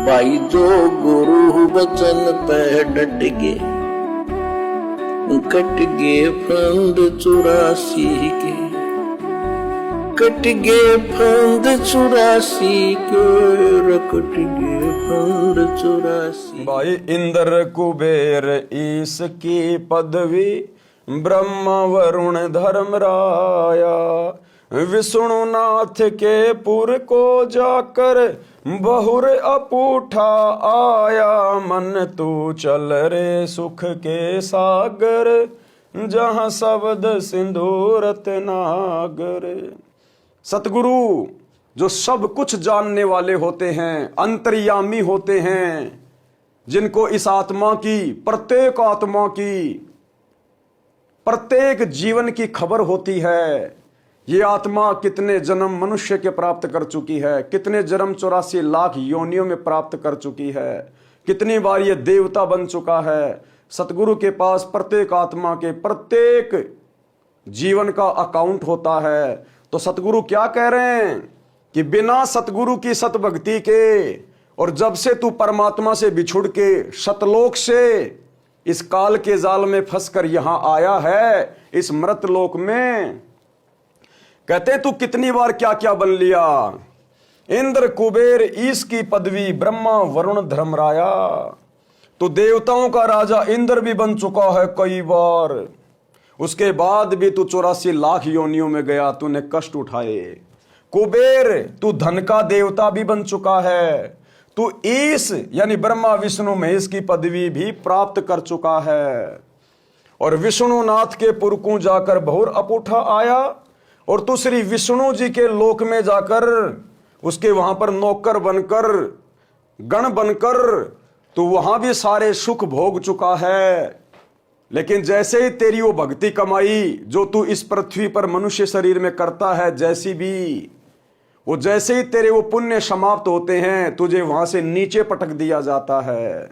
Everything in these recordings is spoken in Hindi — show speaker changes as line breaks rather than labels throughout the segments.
भाई जो गुरु वचन पे डट गए, कट गए फंद 84 के, कट गए फंद 84 के, कट गए फंद 84।
भाई इंद्र कुबेर ईश की पदवी, ब्रह्मा वरुण धर्मराया, विष्णुनाथ के पुर को जाकर बहुर अपूठा आया। मन तू चल रे सुख के सागर, जहां शब्द सिंधु रत्नागर। सतगुरु जो सब कुछ जानने वाले होते हैं, अंतर्यामी होते हैं, जिनको इस आत्मा की, प्रत्येक आत्मा की, प्रत्येक जीवन की खबर होती है। ये आत्मा कितने जन्म मनुष्य के प्राप्त कर चुकी है, कितने जन्म 84 लाख योनियों में प्राप्त कर चुकी है, कितनी बार ये देवता बन चुका है। सतगुरु के पास प्रत्येक आत्मा के प्रत्येक जीवन का अकाउंट होता है। तो सतगुरु क्या कह रहे हैं कि बिना सतगुरु की सतभक्ति के, और जब से तू परमात्मा से बिछुड़ के सतलोक से इस काल के जाल में फंसकर यहां आया है, इस मृत लोक में, कहते तू कितनी बार क्या क्या बन लिया। इंद्र कुबेर ईश की पदवी, ब्रह्मा वरुण धर्मराया। तो देवताओं का राजा इंद्र भी बन चुका है कई बार, उसके बाद भी तू 84 लाख योनियों में गया, तूने कष्ट उठाए। कुबेर तू धन का देवता भी बन चुका है, तू ईश यानी ब्रह्मा विष्णु महेश की पदवी भी प्राप्त कर चुका है। और विष्णुनाथ के पुरकू जाकर बहुर अपूठा आया, और तू श्री विष्णु जी के लोक में जाकर उसके वहां पर नौकर बनकर, गण बनकर तू वहां भी सारे सुख भोग चुका है। लेकिन जैसे ही तेरी वो भक्ति कमाई जो तू इस पृथ्वी पर मनुष्य शरीर में करता है, जैसी भी वो, जैसे ही तेरे वो पुण्य समाप्त होते हैं, तुझे वहां से नीचे पटक दिया जाता है।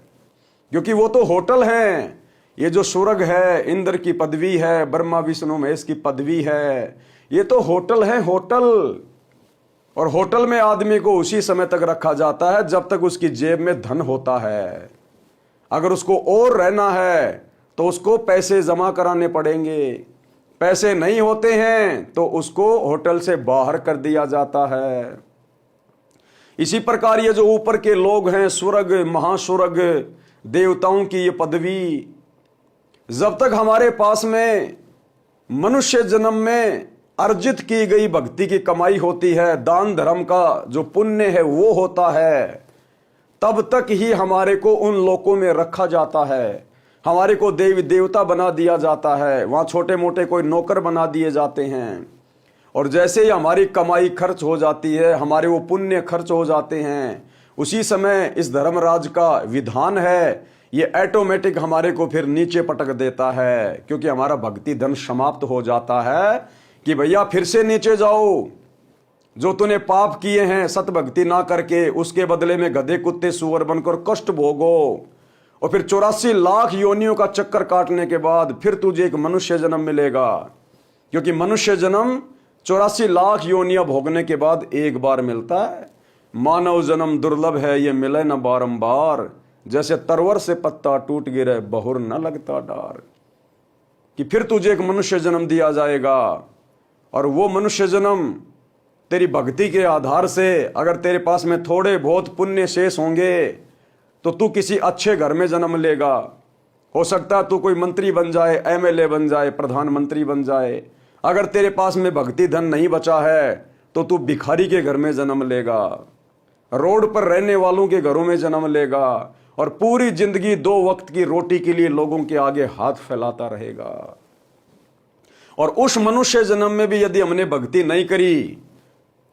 क्योंकि वो तो होटल हैं, ये जो स्वर्ग है, इंद्र की पदवी है, ब्रह्मा विष्णु महेश की पदवी है, ये तो होटल है, होटल। और होटल में आदमी को उसी समय तक रखा जाता है जब तक उसकी जेब में धन होता है। अगर उसको और रहना है तो उसको पैसे जमा कराने पड़ेंगे, पैसे नहीं होते हैं तो उसको होटल से बाहर कर दिया जाता है। इसी प्रकार ये जो ऊपर के लोग हैं, स्वर्ग, महास्वर्ग, देवताओं की ये पदवी, जब तक हमारे पास में मनुष्य जन्म में अर्जित की गई भक्ति की कमाई होती है, दान धर्म का जो पुण्य है वो होता है, तब तक ही हमारे को उन लोकों में रखा जाता है, हमारे को देवी देवता बना दिया जाता है, वहां छोटे मोटे कोई नौकर बना दिए जाते हैं। और जैसे ही हमारी कमाई खर्च हो जाती है, हमारे वो पुण्य खर्च हो जाते हैं, उसी समय इस धर्मराज का विधान है, ये ऑटोमेटिक हमारे को फिर नीचे पटक देता है। क्योंकि हमारा भक्ति धन समाप्त हो जाता है कि भैया फिर से नीचे जाओ, जो तूने पाप किए हैं सतभक्ति ना करके, उसके बदले में गधे कुत्ते सुअर बनकर कष्ट भोगो। और फिर 84 लाख योनियों का चक्कर काटने के बाद फिर तुझे एक मनुष्य जन्म मिलेगा। क्योंकि मनुष्य जन्म 84 लाख योनियां भोगने के बाद एक बार मिलता है। मानव जन्म दुर्लभ है, ये मिले न बारंबार, जैसे तरवर से पत्ता टूट गिरे बहुर न लगता डार। कि फिर तुझे एक मनुष्य जन्म दिया जाएगा, और वो मनुष्य जन्म तेरी भक्ति के आधार से, अगर तेरे पास में थोड़े बहुत पुण्य शेष होंगे तो तू किसी अच्छे घर में जन्म लेगा। हो सकता है तू कोई मंत्री बन जाए, एमएलए बन जाए, प्रधानमंत्री बन जाए। अगर तेरे पास में भक्ति धन नहीं बचा है तो तू भिखारी के घर में जन्म लेगा, रोड पर रहने वालों के घरों में जन्म लेगा, और पूरी जिंदगी 2 वक्त की रोटी के लिए लोगों के आगे हाथ फैलाता रहेगा। और उस मनुष्य जन्म में भी यदि हमने भक्ति नहीं करी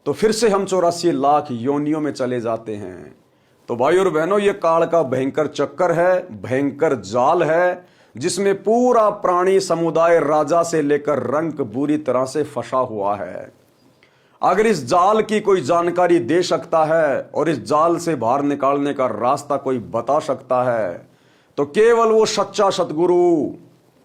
तो फिर से हम 84 लाख योनियों में चले जाते हैं। तो भाई और बहनों, ये काल का भयंकर चक्कर है, भयंकर जाल है, जिसमें पूरा प्राणी समुदाय राजा से लेकर रंक बुरी तरह से फंसा हुआ है। अगर इस जाल की कोई जानकारी दे सकता है और इस जाल से बाहर निकालने का रास्ता कोई बता सकता है तो केवल वो सच्चा सतगुरु।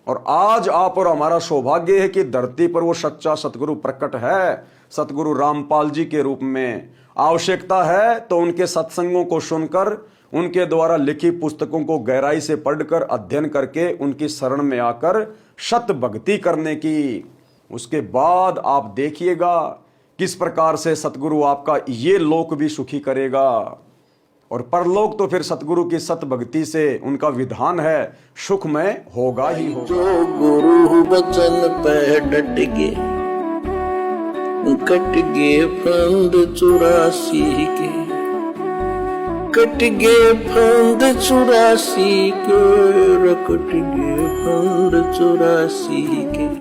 और आज आप और हमारा सौभाग्य है कि धरती पर वो सच्चा सतगुरु प्रकट है, सतगुरु रामपाल जी के रूप में। आवश्यकता है तो उनके सत्संगों को सुनकर, उनके द्वारा लिखी पुस्तकों को गहराई से पढ़कर, अध्ययन करके उनकी शरण में आकर शत भक्ति करने की। उसके बाद आप देखिएगा किस प्रकार से सतगुरु आपका ये लोक भी सुखी करेगा, और परलोक तो फिर सतगुरु की सत भक्ति से उनका विधान है सुखमय होगा ही होगा।
जो गुरु बचन पे डट गे, कट गे फंद 84 के, कट गे फंद 84 के, कट गे फंद 84 के।